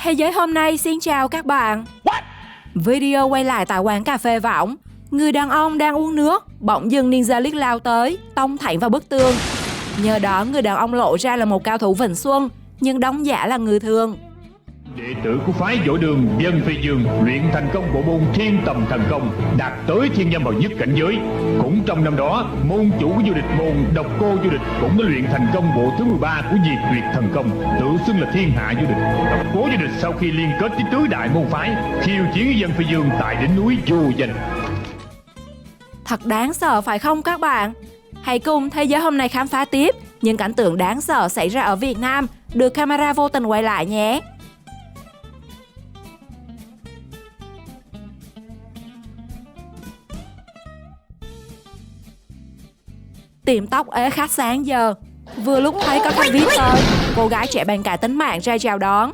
Thế giới hôm nay xin chào các bạn. Video quay lại tại quán cà phê võng. Người đàn ông đang uống nước, bỗng dưng ninja liếc lao tới, tông thẳng vào bức tường. Nhờ đó người đàn ông lộ ra là một cao thủ vịnh xuân, nhưng đóng giả là người thường. Đệ tử của phái Võ Đường Vân Phi Dương luyện thành công bộ môn Thiên Tầm Thần Công, đạt tới thiên nhân bậc nhất cảnh giới. Cũng trong năm đó, môn chủ của vô địch môn Độc Cô Vô Địch cũng đã luyện thành công bộ thứ 13 của Diệt Tuyệt Thần Công, tự xưng là Thiên Hạ Vô Địch. Độc Cô Vô Địch sau khi liên kết với tứ đại môn phái, khiêu chiến với Vân Phi Dương tại đỉnh núi vô danh. Thật đáng sợ phải không các bạn? Hãy cùng thế giới hôm nay khám phá tiếp những cảnh tượng đáng sợ xảy ra ở Việt Nam được camera vô tình quay lại nhé. Tiệm tóc ế khách sáng giờ. Vừa lúc thấy có khách VIP tới, cô gái trẻ bằng cả tính mạng ra chào đón.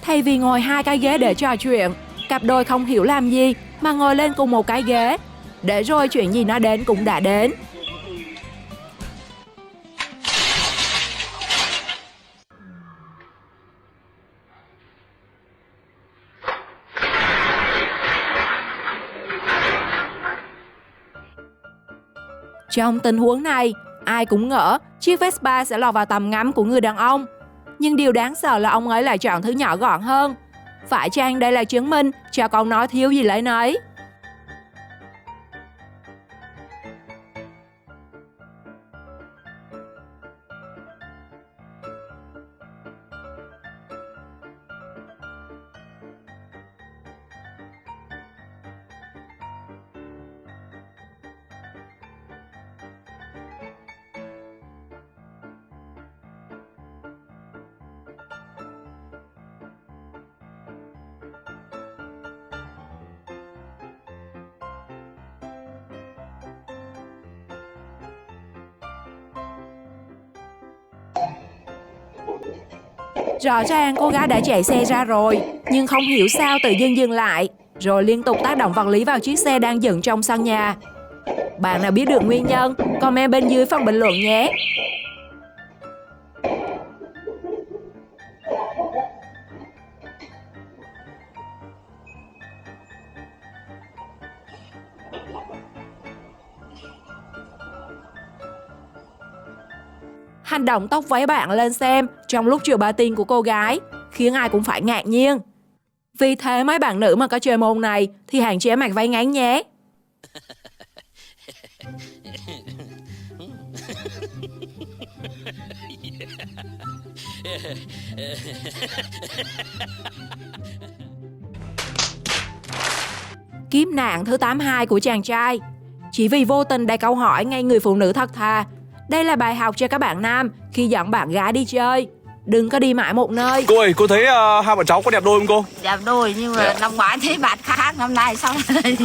Thay vì ngồi hai cái ghế để trò chuyện, cặp đôi không hiểu làm gì mà ngồi lên cùng một cái ghế. Để rồi chuyện gì nó đến cũng đã đến. Trong tình huống này, ai cũng ngỡ chiếc Vespa sẽ lọt vào tầm ngắm của người đàn ông. Nhưng điều đáng sợ là ông ấy lại chọn thứ nhỏ gọn hơn. Phải chăng đây là chứng minh cho câu nói thiếu gì lấy nấy? Rõ ràng cô gái đã chạy xe ra rồi, nhưng không hiểu sao tự dưng dừng lại, rồi liên tục tác động vật lý vào chiếc xe đang dựng trong sân nhà. Bạn nào biết được nguyên nhân, comment bên dưới phần bình luận nhé. Hành động tóc váy bạn lên xem trong lúc chiều party của cô gái khiến ai cũng phải ngạc nhiên. Vì thế mấy bạn nữ mà có chơi môn này thì hạn chế mặc váy ngắn nhé. Kiếp nạn thứ 82 của chàng trai. Chỉ vì vô tình đặt câu hỏi ngay người phụ nữ thật thà. Đây là bài học cho các bạn nam khi dẫn bạn gái đi chơi. Đừng có đi mãi một nơi. Cô ơi, cô thấy hai bọn cháu có đẹp đôi không cô? Đẹp đôi nhưng mà năm ngoái thấy bạn khác, năm nay sao đây?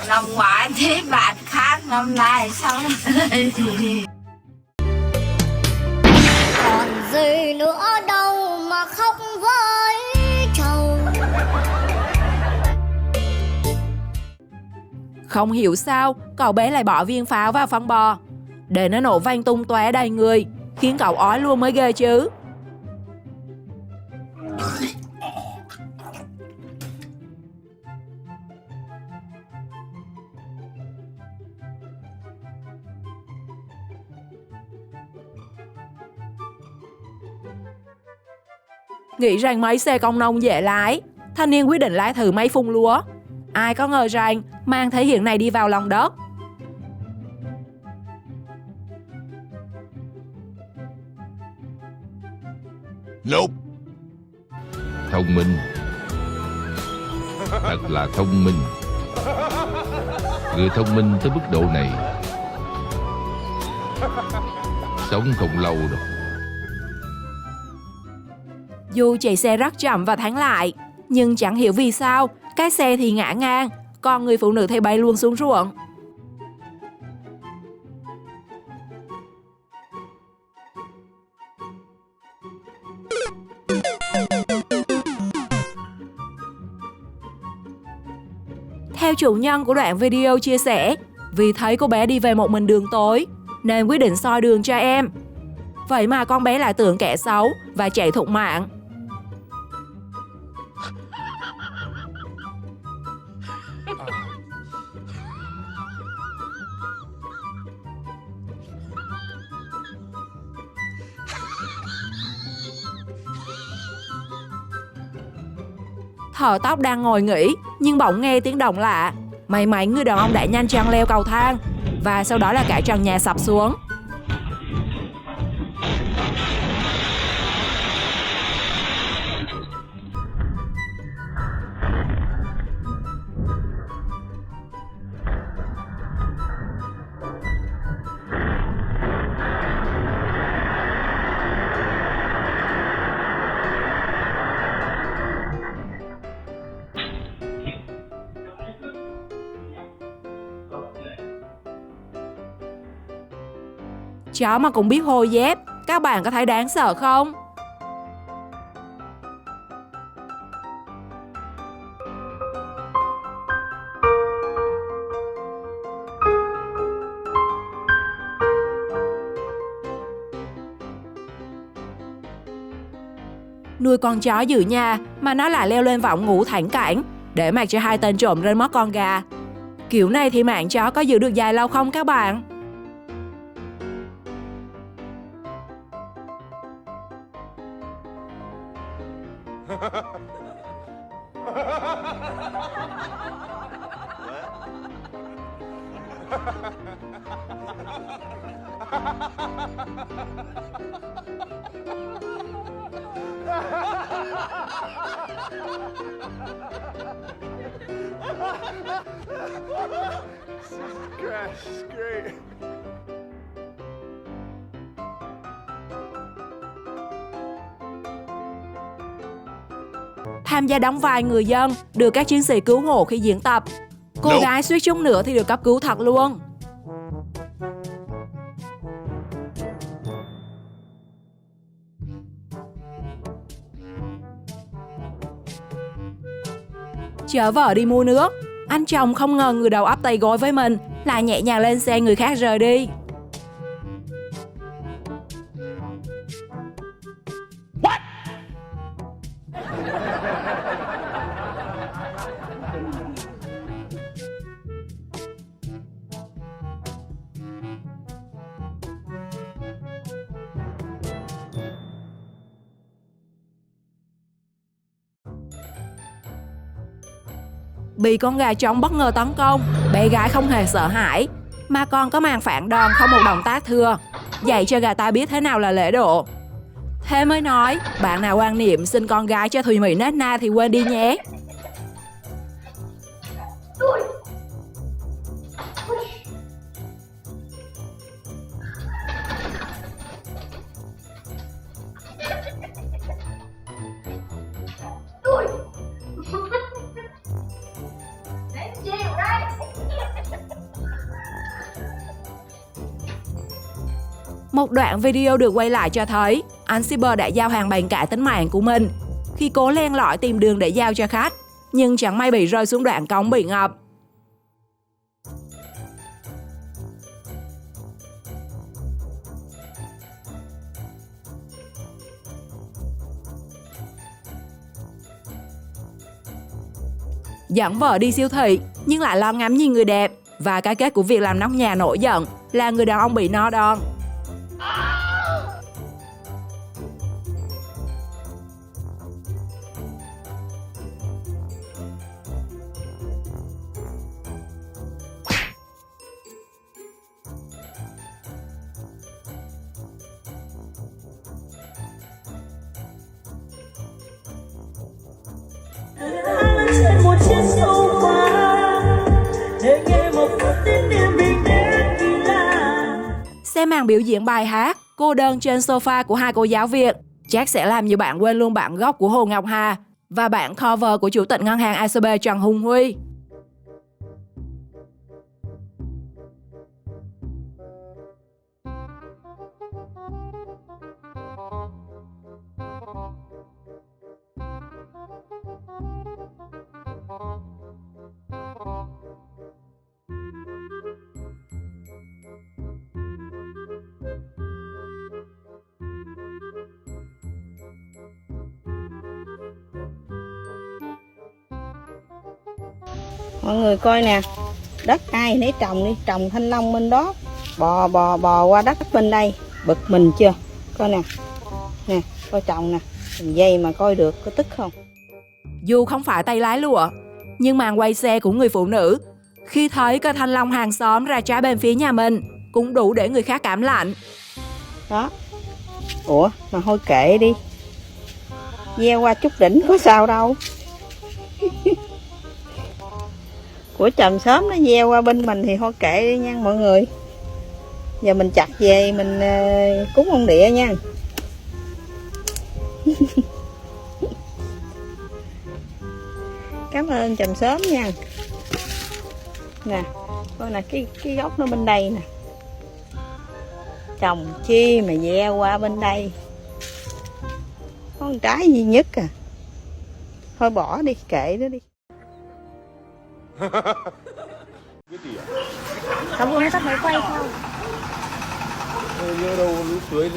Năm ngoái thấy bạn khác, năm nay sao đây? Còn gì nữa đâu mà khóc với chồng. Không hiểu sao cậu bé lại bỏ viên pháo vào phân bò để nó nổ vang tung tóe đầy người, khiến cậu ói luôn mới ghê chứ. Nghĩ rằng mấy xe công nông dễ lái, thanh niên quyết định lái thử máy phun lúa. Ai có ngờ rằng mang thể hiện này đi vào lòng đất. Nope. Thông minh. Thật là thông minh. Người thông minh tới mức độ này sống không lâu đâu. Dù chạy xe rất chậm và thắng lại, nhưng chẳng hiểu vì sao cái xe thì ngã ngang, còn người phụ nữ thì bay luôn xuống ruộng. Theo chủ nhân của đoạn video chia sẻ, vì thấy cô bé đi về một mình đường tối nên quyết định soi đường cho em. Vậy mà con bé lại tưởng kẻ xấu và chạy thục mạng. Thợ tóc đang ngồi nghỉ nhưng bỗng nghe tiếng động lạ. May mắn người đàn ông đã nhanh chân leo cầu thang và sau đó là cả trần nhà sập xuống. Chó mà cũng biết hôi dép, các bạn có thấy đáng sợ không? Nuôi con chó giữ nhà mà nó lại leo lên võng ngủ thẳng cẳng để mặc cho hai tên trộm lên mất con gà. Kiểu này thì mạng chó có giữ được dài lâu không các bạn? Tham gia đóng vai người dân được các chiến sĩ cứu hộ khi diễn tập. Cô gái suýt chút nữa thì được cấp cứu thật luôn. Chở vợ đi mua nước, anh chồng không ngờ người đầu ấp tay gối với mình lại nhẹ nhàng lên xe người khác rời đi. Bị con gà trống bất ngờ tấn công, bé gái không hề sợ hãi, mà còn có màn phản đòn không một động tác thưa, dạy cho gà ta biết thế nào là lễ độ. Thế mới nói, bạn nào quan niệm sinh con gái cho thùy mị nết na thì quên đi nhé. Một đoạn video được quay lại cho thấy anh shipper đã giao hàng bằng cả tính mạng của mình khi cố len lỏi tìm đường để giao cho khách, nhưng chẳng may bị rơi xuống đoạn cống bị ngập. Dẫn vợ đi siêu thị nhưng lại lo ngắm nhìn người đẹp, và cái kết của việc làm nóc nhà nổi giận là người đàn ông bị no đòn. Một chiếc sofa để nghe một phút tiếng đêm bình yên kỳ lạ. Xem màn biểu diễn bài hát Cô đơn trên sofa của hai cô giáo Việt chắc sẽ làm nhiều bạn quên luôn bản gốc của Hồ Ngọc Hà và bản cover của Chủ tịch Ngân hàng ACB Trần Hùng Huy. Mọi người coi nè, đất ai nấy trồng đi, trồng thanh long bên đó, bò qua đất bên đây, bực mình chưa? Coi nè, nè, coi trồng nè, từng giây mà coi được, có tức không? Dù không phải tay lái lụa, nhưng màn quay xe của người phụ nữ khi thấy cây thanh long hàng xóm ra trái bên phía nhà mình cũng đủ để người khác cảm lạnh. Đó. Ủa, mà thôi kệ đi, gieo qua chút đỉnh có sao đâu. Của chòm xóm nó gieo qua bên mình thì thôi kệ đi nha mọi người. Giờ mình chặt về mình cúng ông địa nha. Cảm ơn chòm xóm nha. Nè, coi nè, cái gốc nó bên đây nè. Trồng chi mà gieo qua bên đây. Có một trái duy nhất à. Thôi bỏ đi, kệ nó đi. Có vừa mới tắt máy quay không? Nhớ đâu nước suối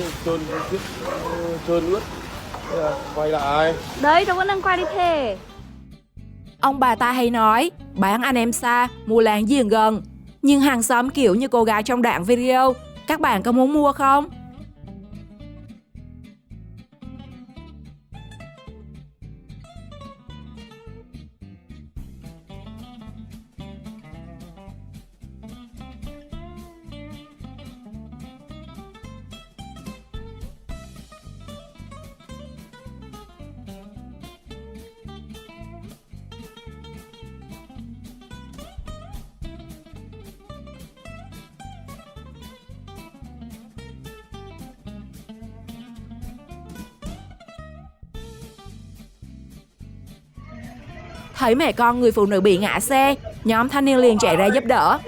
trơn ướt. Quay lại. Đấy, đâu có đang quay đi thề. Ông bà ta hay nói bán anh em xa, mua láng giềng gần. Nhưng hàng xóm kiểu như cô gái trong đoạn video, các bạn có muốn mua không? Thấy mẹ con người phụ nữ bị ngã xe, nhóm thanh niên liền chạy ra giúp đỡ.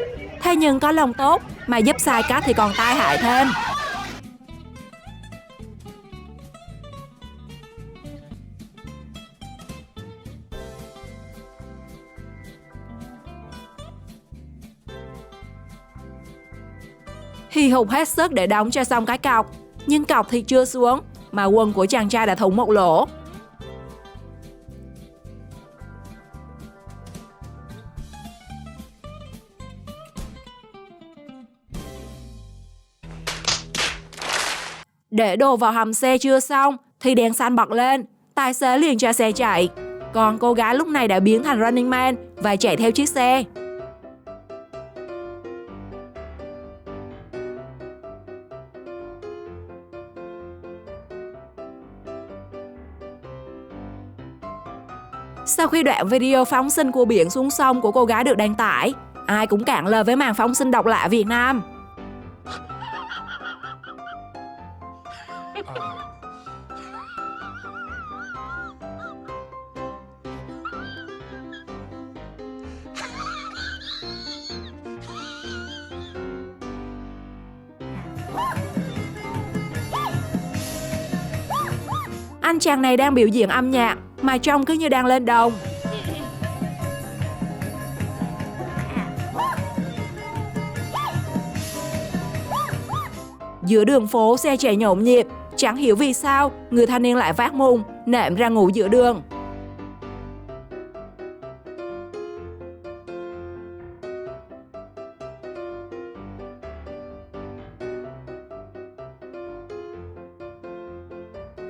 Thế nhưng có lòng tốt mà giúp sai cách thì còn tai hại thêm. Hì hục hết sức để đóng cho xong cái cọc, nhưng cọc thì chưa xuống mà quần của chàng trai đã thủng một lỗ. Để đồ vào hầm xe chưa xong thì đèn xanh bật lên, tài xế liền cho xe chạy. Còn cô gái lúc này đã biến thành Running Man và chạy theo chiếc xe. Sau khi đoạn video phóng sinh của biển xuống sông của cô gái được đăng tải, ai cũng cạn lời với màn phóng sinh độc lạ Việt Nam. Anh chàng này đang biểu diễn âm nhạc mà trông cứ như đang lên đồng. Giữa đường phố xe chạy nhộn nhịp, chẳng hiểu vì sao người thanh niên lại vác mùng nệm ra ngủ giữa đường.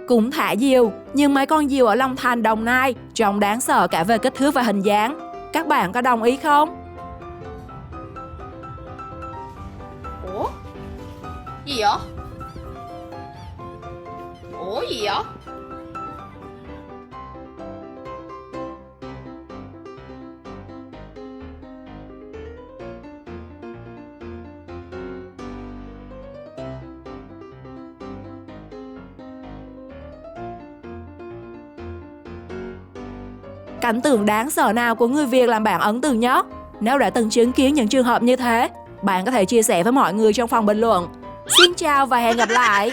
Cũng thả diều, nhưng mấy con diều ở Long Thành, Đồng Nai trông đáng sợ cả về kích thước và hình dáng. Các bạn có đồng ý không? Ủa? Gì vậy? Ủa gì vậy? Cảnh tượng đáng sợ nào của người Việt làm bạn ấn tượng nhất? Nếu đã từng chứng kiến những trường hợp như thế, bạn có thể chia sẻ với mọi người trong phần bình luận. Xin chào và hẹn gặp lại!